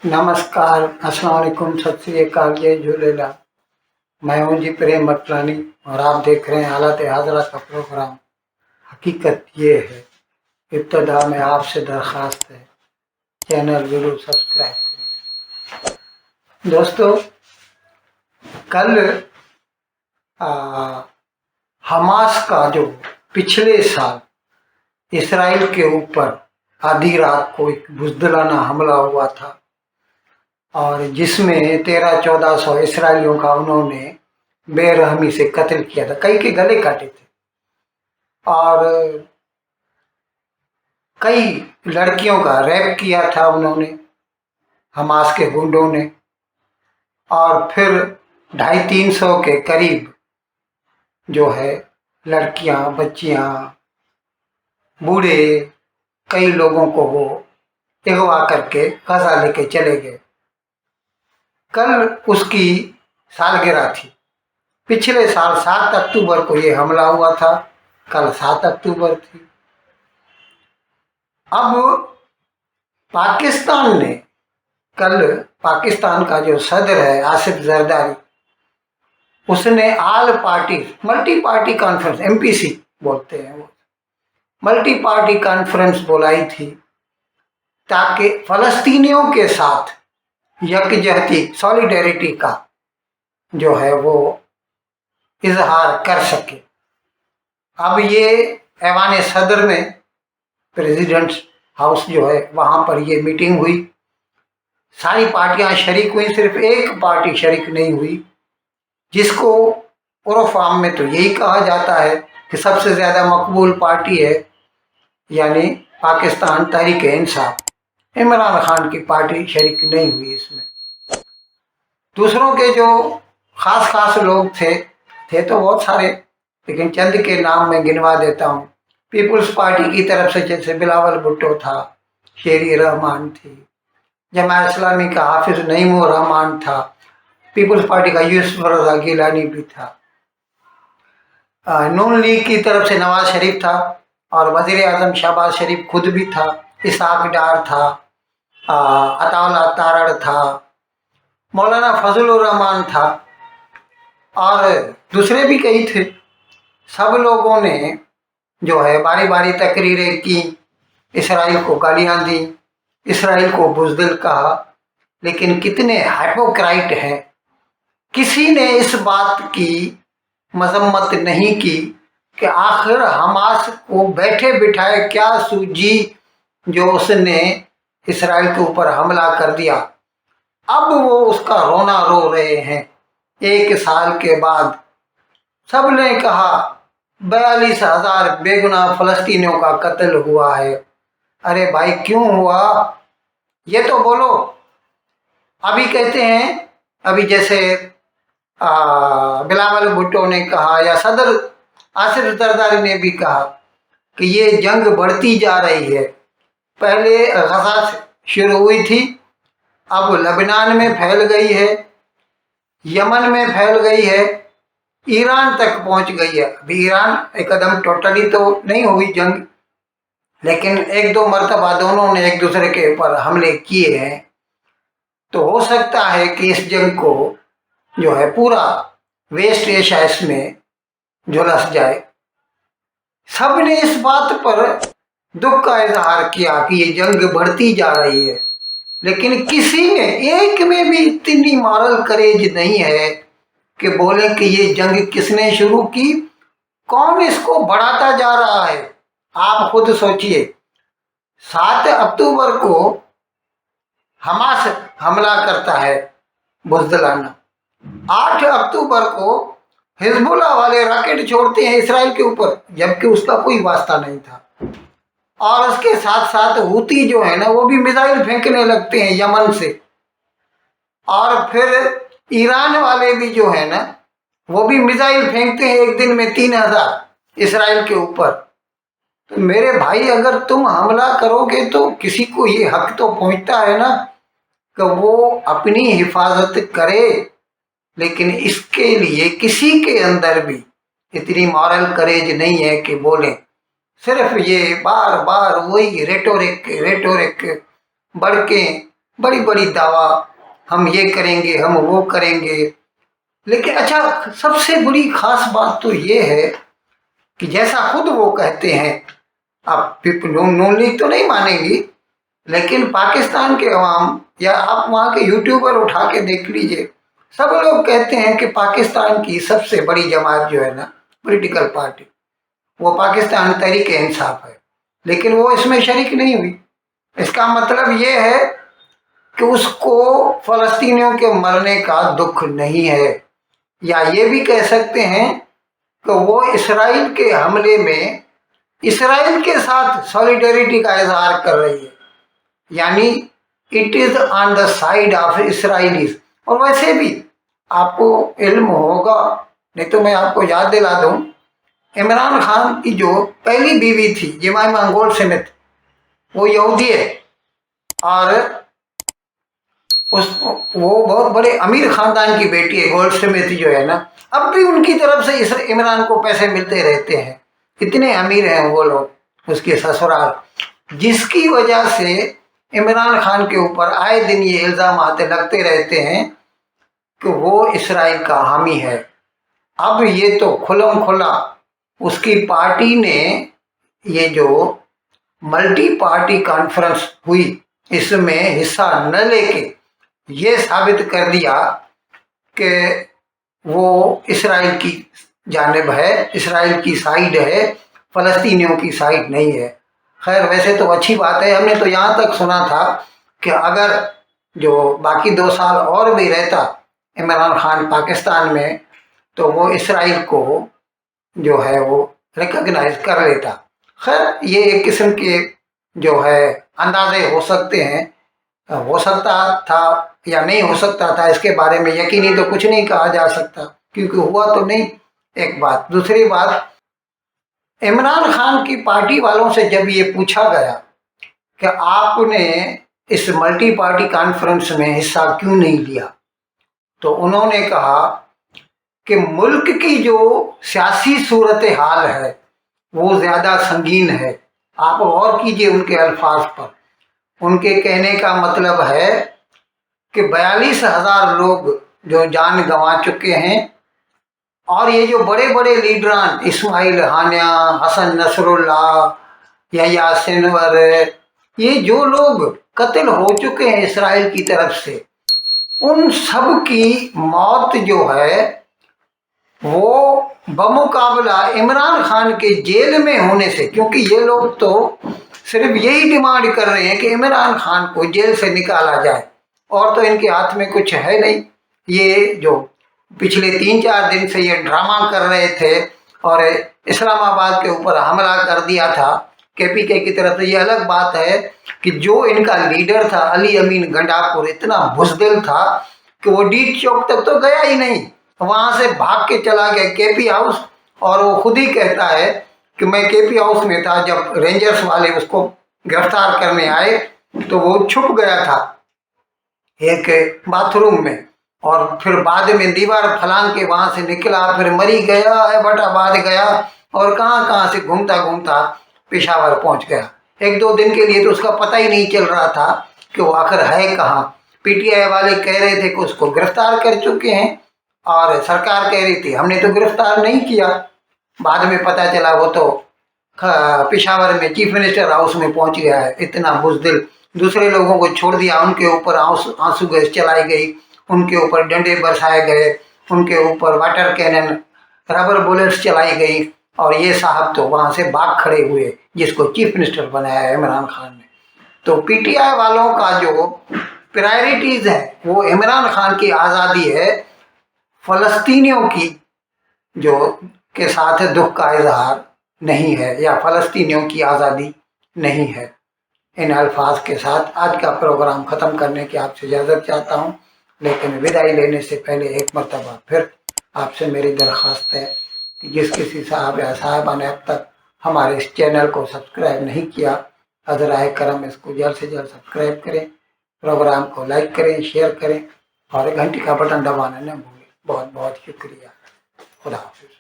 नमस्कार, अस्सलाम वालेकुम, सत श्री अकाल, जय झूलेलाल। मैं हूं जी प्रेम मटलानी और आप देख रहे हैं हालत हाजरा का प्रोग्राम। हकीकत ये है, इब्तदा में आपसे दरख्वास्त है, चैनल जरूर सब्सक्राइब करें। दोस्तों, कल हमास का जो पिछले साल इसराइल के ऊपर आधी रात को एक बुज़दिलाना हमला हुआ था और जिसमें 1300-1400 इसराइलियों का उन्होंने बेरहमी से कत्ल किया था, कई के गले काटे थे और कई लड़कियों का रेप किया था उन्होंने, हमास के गुंडों ने। और फिर 250-300 के करीब जो है लड़कियां, बच्चियां, बूढ़े, कई लोगों को वो अगवा करके गाजा लेके चले गए। कल उसकी सालगिरह थी। पिछले साल 7 अक्टूबर को ये हमला हुआ था, कल 7 अक्टूबर थी। अब पाकिस्तान ने कल, पाकिस्तान का जो सदर है आसिफ जरदारी, उसने all party multi party conference, MPC बोलते हैं वो, मल्टी पार्टी कॉन्फ्रेंस बुलाई थी ताकि फलस्तीनियों के साथ यकजहती, सॉलिडेरिटी का जो है वो इजहार कर सके। अब ये ऐवान सदर में, प्रेसिडेंट हाउस जो है वहाँ पर ये मीटिंग हुई। सारी पार्टियां शरीक हुई, सिर्फ एक पार्टी शरीक नहीं हुई, जिसको उर्फ आम में तो यही कहा जाता है कि सबसे ज़्यादा मकबूल पार्टी है, यानी पाकिस्तान तहरीक इंसाफ। इमरान खान की पार्टी शरीक नहीं हुई इसमें। दूसरों के जो खास लोग थे तो बहुत सारे, लेकिन चंद के नाम मैं गिनवा देता हूँ। पीपुल्स पार्टी की तरफ से जैसे बिलावल भुट्टो था, शेरी रहमान थी, जमात इस्लामी का हाफिज नईमुर रहमान था, पीपुल्स पार्टी का यूसुफ रज़ा गिलानी भी था, नून लीग की तरफ से नवाज शरीफ था और वज़ीर आज़म शहबाज शरीफ खुद भी था, इसहाक डार था, अताउल्लाह तारड़ था, मौलाना फजलुर रहमान था और दूसरे भी कई थे। सब लोगों ने जो है बारी बारी तकरीरें की, इसराइल को गालियां दी, इसराइल को बुज़दिल कहा, लेकिन कितने हाइपोक्राइट हैं। किसी ने इस बात की मजम्मत नहीं की कि आखिर हमास को बैठे बिठाए क्या सूझी जो उसने इसराइल के ऊपर हमला कर दिया। अब वो उसका रोना रो रहे हैं 1 साल के बाद। सब ने कहा 42,000 बेगुनाह फलस्तीनियों का कत्ल हुआ है। अरे भाई, क्यों हुआ ये तो बोलो। अभी कहते हैं, अभी जैसे बिलावल भुट्टो ने कहा या सदर आसिफ जरदारी ने भी कहा कि ये जंग बढ़ती जा रही है। पहले गजा से शुरू हुई थी, अब लबनान में फैल गई है, यमन में फैल गई है, ईरान तक पहुंच गई है। अभी ईरान एकदम टोटली तो नहीं हुई जंग, लेकिन 1-2 मरतबा दोनों ने एक दूसरे के ऊपर हमले किए हैं। तो हो सकता है कि इस जंग को जो है पूरा वेस्ट एशिया इसमें झुलस जाए। सब ने इस बात पर दुख का इजहार किया कि ये जंग बढ़ती जा रही है, लेकिन किसी ने, एक में भी इतनी मॉरल करेज नहीं है कि बोले कि ये जंग किसने शुरू की, कौन इसको बढ़ाता जा रहा है। आप खुद सोचिए, 7 अक्टूबर को हमास हमला करता है बुज़दिलाना, 8 अक्टूबर को हिजबुल्लाह वाले रॉकेट छोड़ते हैं इसराइल के ऊपर, जबकि उसका कोई वास्ता नहीं था। और उसके साथ साथ हूती जो है ना, वो भी मिसाइल फेंकने लगते हैं यमन से। और फिर ईरान वाले भी जो है ना, वो भी मिसाइल फेंकते हैं एक दिन में 3,000 इसराइल के ऊपर। तो मेरे भाई, अगर तुम हमला करोगे तो किसी को ये हक तो पहुंचता है ना कि वो अपनी हिफाजत करे, लेकिन इसके लिए किसी के अंदर भी इतनी मॉरल करेज नहीं है कि बोले। सिर्फ ये बार बार वही रेटोरिक बढ़ के बड़ी बड़ी दावा, हम ये करेंगे, हम वो करेंगे। लेकिन अच्छा, सबसे बड़ी खास बात तो ये है कि जैसा खुद वो कहते हैं, आप नून लीग तो नहीं मानेंगी, लेकिन पाकिस्तान के अवाम या आप वहाँ के यूट्यूबर उठा के देख लीजिए, सब लोग कहते हैं कि पाकिस्तान की सबसे बड़ी जमात जो है ना, पॉलिटिकल पार्टी, वो पाकिस्तान तहरीक इंसाफ है, लेकिन वो इसमें शरीक नहीं हुई। इसका मतलब ये है कि उसको फलस्तीनियों के मरने का दुख नहीं है, या ये भी कह सकते हैं कि वो इसराइल के हमले में इसराइल के साथ सॉलिडरिटी का इजहार कर रही है, यानी it is on the side of Israelites. और वैसे भी आपको इल्म होगा, नहीं तो मैं आपको याद दिला दूं, इमरान खान की जो पहली बीवी थी जमाइमा गोल्डस्मिथ, वो यहूदी है, और वो बहुत बड़े अमीर खानदान की बेटी है। गोल्डस्मिथ जो है ना, अब भी उनकी तरफ से इस इमरान को पैसे मिलते रहते हैं, इतने अमीर हैं वो लोग, उसके ससुराल, जिसकी वजह से इमरान खान के ऊपर आए दिन ये इल्ज़ाम आते लगते रहते हैं कि वो इसराइल का हामी है। अब ये तो खुलम खुला उसकी पार्टी ने, ये जो मल्टी पार्टी कॉन्फ्रेंस हुई, इसमें हिस्सा न लेके ये साबित कर दिया कि वो इसराइल की जानिब है, इसराइल की साइड है, फ़लस्तीनियों की साइड नहीं है। खैर, वैसे तो अच्छी बात है। हमने तो यहाँ तक सुना था कि अगर जो बाकी 2 साल और भी रहता इमरान खान पाकिस्तान में, तो वो इसराइल को जो है वो रिकॉग्नाइज कर लेता। खैर, ये एक किस्म के जो है अंदाजे हो सकते हैं, हो सकता था या नहीं हो सकता था, इसके बारे में यकीनी तो कुछ नहीं कहा जा सकता, क्योंकि हुआ तो नहीं, एक बात। दूसरी बात, इमरान खान की पार्टी वालों से जब ये पूछा गया कि आपने इस मल्टी पार्टी कॉन्फ्रेंस में हिस्सा क्यों नहीं लिया, तो उन्होंने कहा कि मुल्क की जो सियासी सूरत हाल है वो ज़्यादा संगीन है। आप गौर कीजिए उनके अल्फाज पर। उनके कहने का मतलब है कि 42,000 लोग जो जान गंवा चुके हैं, और ये जो बड़े बड़े लीडरान इस्माइल हानिया, हसन नसरुल्लाह, यहया सिनवर, ये जो लोग कत्ल हो चुके हैं इसराइल की तरफ से, उन सब की मौत जो है वो बमुकाबला इमरान खान के जेल में होने से, क्योंकि ये लोग तो सिर्फ यही डिमांड कर रहे हैं कि इमरान खान को जेल से निकाला जाए, और तो इनके हाथ में कुछ है नहीं। ये जो पिछले 3-4 दिन से ये ड्रामा कर रहे थे और इस्लामाबाद के ऊपर हमला कर दिया था केपीके की तरफ से, ये अलग बात है कि जो इनका लीडर था अली अमीन गंडापुर इतना बुज़दिल था कि वो डी चौक तक तो गया ही नहीं, वहाँ से भाग के चला गया केपी हाउस। और वो खुद ही कहता है कि मैं केपी हाउस में था जब रेंजर्स वाले उसको गिरफ्तार करने आए, तो वो छुप गया था एक बाथरूम में, और फिर बाद में दीवार फलांग के वहाँ से निकला, फिर मरी गया, एबटाबाद गया, और कहाँ कहाँ से घूमता घूमता पेशावर पहुँच गया। 1-2 दिन के लिए तो उसका पता ही नहीं चल रहा था कि वो आखिर है कहाँ। पीटीआई वाले कह रहे थे कि उसको गिरफ्तार कर चुके हैं, और सरकार कह रही थी हमने तो गिरफ्तार नहीं किया। बाद में पता चला वो तो पेशावर में चीफ मिनिस्टर हाउस में पहुंच गया है। इतना बुज़दिल, दूसरे लोगों को छोड़ दिया, उनके ऊपर आंसू गैस चलाई गई, उनके ऊपर डंडे बरसाए गए, उनके ऊपर वाटर कैनन, रबर बुलेट्स चलाई गई, और ये साहब तो वहाँ से भाग खड़े हुए जिसको चीफ मिनिस्टर बनाया है इमरान खान ने। तो पीटीआई वालों का जो प्रायोरिटीज़ है वो इमरान खान की आज़ादी है, फ़लस्तीनियों की जो के साथ दुख का इजहार नहीं है, या फ़लस्तीनियों की आज़ादी नहीं है। इन अल्फाज के साथ आज का प्रोग्राम ख़त्म करने की आपसे इजाज़त चाहता हूँ, लेकिन विदाई लेने से पहले एक मरतबा फिर आपसे मेरी दरख्वास्त है कि जिस किसी साहब या साहबा ने अब तक हमारे इस चैनल को सब्सक्राइब नहीं किया, अज़राए करम इसको जल्द से जल्द सब्सक्राइब करें, प्रोग्राम को लाइक करें, शेयर करें, और घंटी का बटन दबाना न भूलें। बहुत बहुत शुक्रिया। खुदा हाफिज़।